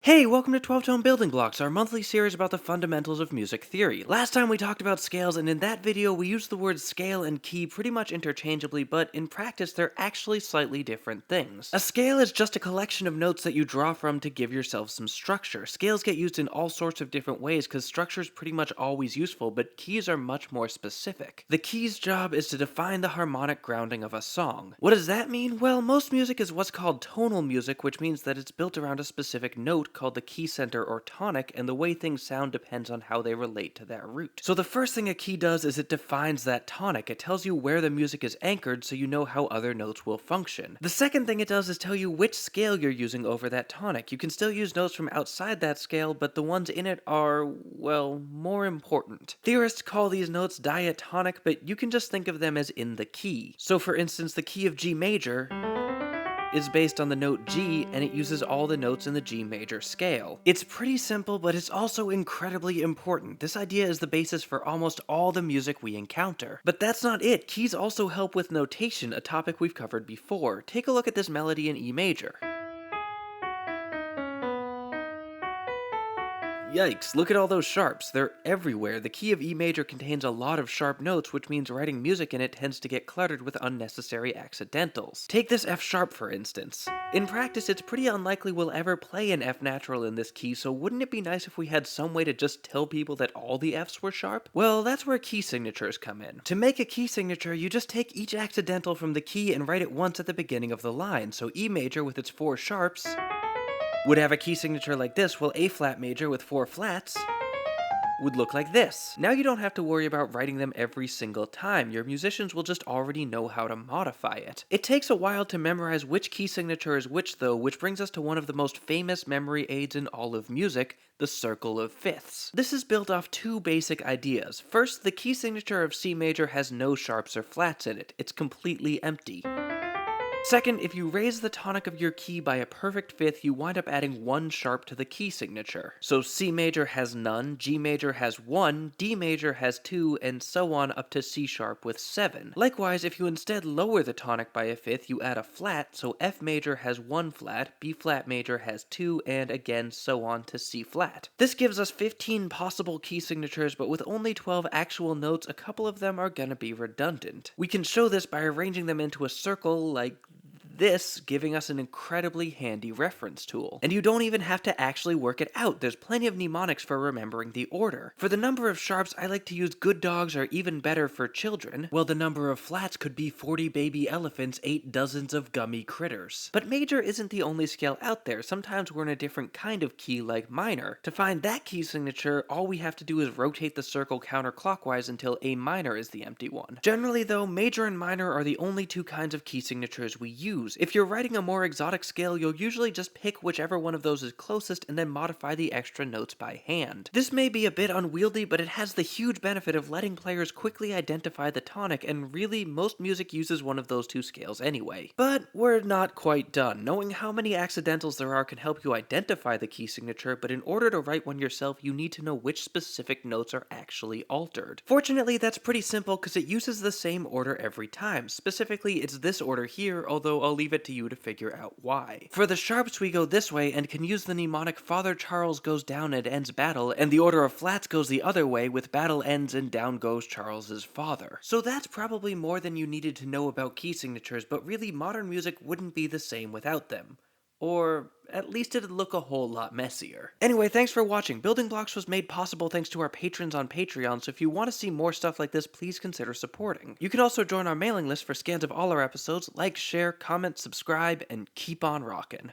Hey, welcome to 12-Tone Building Blocks, our monthly series about the fundamentals of music theory. Last time we talked about scales, and in that video we used the words scale and key pretty much interchangeably, but in practice they're actually slightly different things. A scale is just a collection of notes that you draw from to give yourself some structure. Scales get used in all sorts of different ways because structure's pretty much always useful, but keys are much more specific. The key's job is to define the harmonic grounding of a song. What does that mean? Well, most music is what's called tonal music, which means that it's built around a specific note called the key center or tonic, and the way things sound depends on how they relate to that root. So the first thing a key does is it defines that tonic. It tells you where the music is anchored so you know how other notes will function. The second thing it does is tell you which scale you're using over that tonic. You can still use notes from outside that scale, but the ones in it are, well, more important. Theorists call these notes diatonic, but you can just think of them as in the key. So for instance, the key of G major is based on the note G, and it uses all the notes in the G major scale. It's pretty simple, but it's also incredibly important. This idea is the basis for almost all the music we encounter. But that's not it. Keys also help with notation, a topic we've covered before. Take a look at this melody in E major. Yikes, look at all those sharps. They're everywhere. The key of E major contains a lot of sharp notes, which means writing music in it tends to get cluttered with unnecessary accidentals. Take this F sharp for instance. In practice, it's pretty unlikely we'll ever play an F natural in this key, so wouldn't it be nice if we had some way to just tell people that all the Fs were sharp? Well, that's where key signatures come in. To make a key signature, you just take each accidental from the key and write it once at the beginning of the line. So E major with its 4 sharps would have a key signature like this, while A flat major with 4 flats would look like this. Now you don't have to worry about writing them every single time. Your musicians will just already know how to modify it. It takes a while to memorize which key signature is which though, which brings us to one of the most famous memory aids in all of music, the circle of fifths. This is built off 2 basic ideas. First, the key signature of C major has no sharps or flats in it. It's completely empty. Second, if you raise the tonic of your key by a perfect fifth, you wind up adding 1 sharp to the key signature. So C major has none, G major has 1, D major has 2, and so on up to C sharp with 7. Likewise, if you instead lower the tonic by a fifth, you add a flat, so F major has 1 flat, B flat major has 2, and again so on to C flat. This gives us 15 possible key signatures, but with only 12 actual notes, a couple of them are gonna be redundant. We can show this by arranging them into a circle like this, giving us an incredibly handy reference tool. And you don't even have to actually work it out. There's plenty of mnemonics for remembering the order. For the number of sharps, I like to use good dogs are even better for children, while the number of flats could be 40 baby elephants, 8 dozens of gummy critters. But major isn't the only scale out there. Sometimes we're in a different kind of key like minor. To find that key signature, all we have to do is rotate the circle counterclockwise until A minor is the empty one. Generally though, major and minor are the only 2 kinds of key signatures we use. If you're writing a more exotic scale, you'll usually just pick whichever one of those is closest and then modify the extra notes by hand. This may be a bit unwieldy, but it has the huge benefit of letting players quickly identify the tonic, and really, most music uses one of those 2 scales anyway. But we're not quite done. Knowing how many accidentals there are can help you identify the key signature, but in order to write one yourself, you need to know which specific notes are actually altered. Fortunately, that's pretty simple because it uses the same order every time. Specifically, it's this order here, although I'll leave it to you to figure out why. For the sharps, we go this way and can use the mnemonic Father Charles goes down and ends battle, and the order of flats goes the other way with battle ends and down goes Charles's father. So that's probably more than you needed to know about key signatures, but really modern music wouldn't be the same without them. Or at least it'd look a whole lot messier. Anyway, thanks for watching. Building Blocks was made possible thanks to our patrons on Patreon, so if you want to see more stuff like this, please consider supporting. You can also join our mailing list for scans of all our episodes, like, share, comment, subscribe, and keep on rockin'.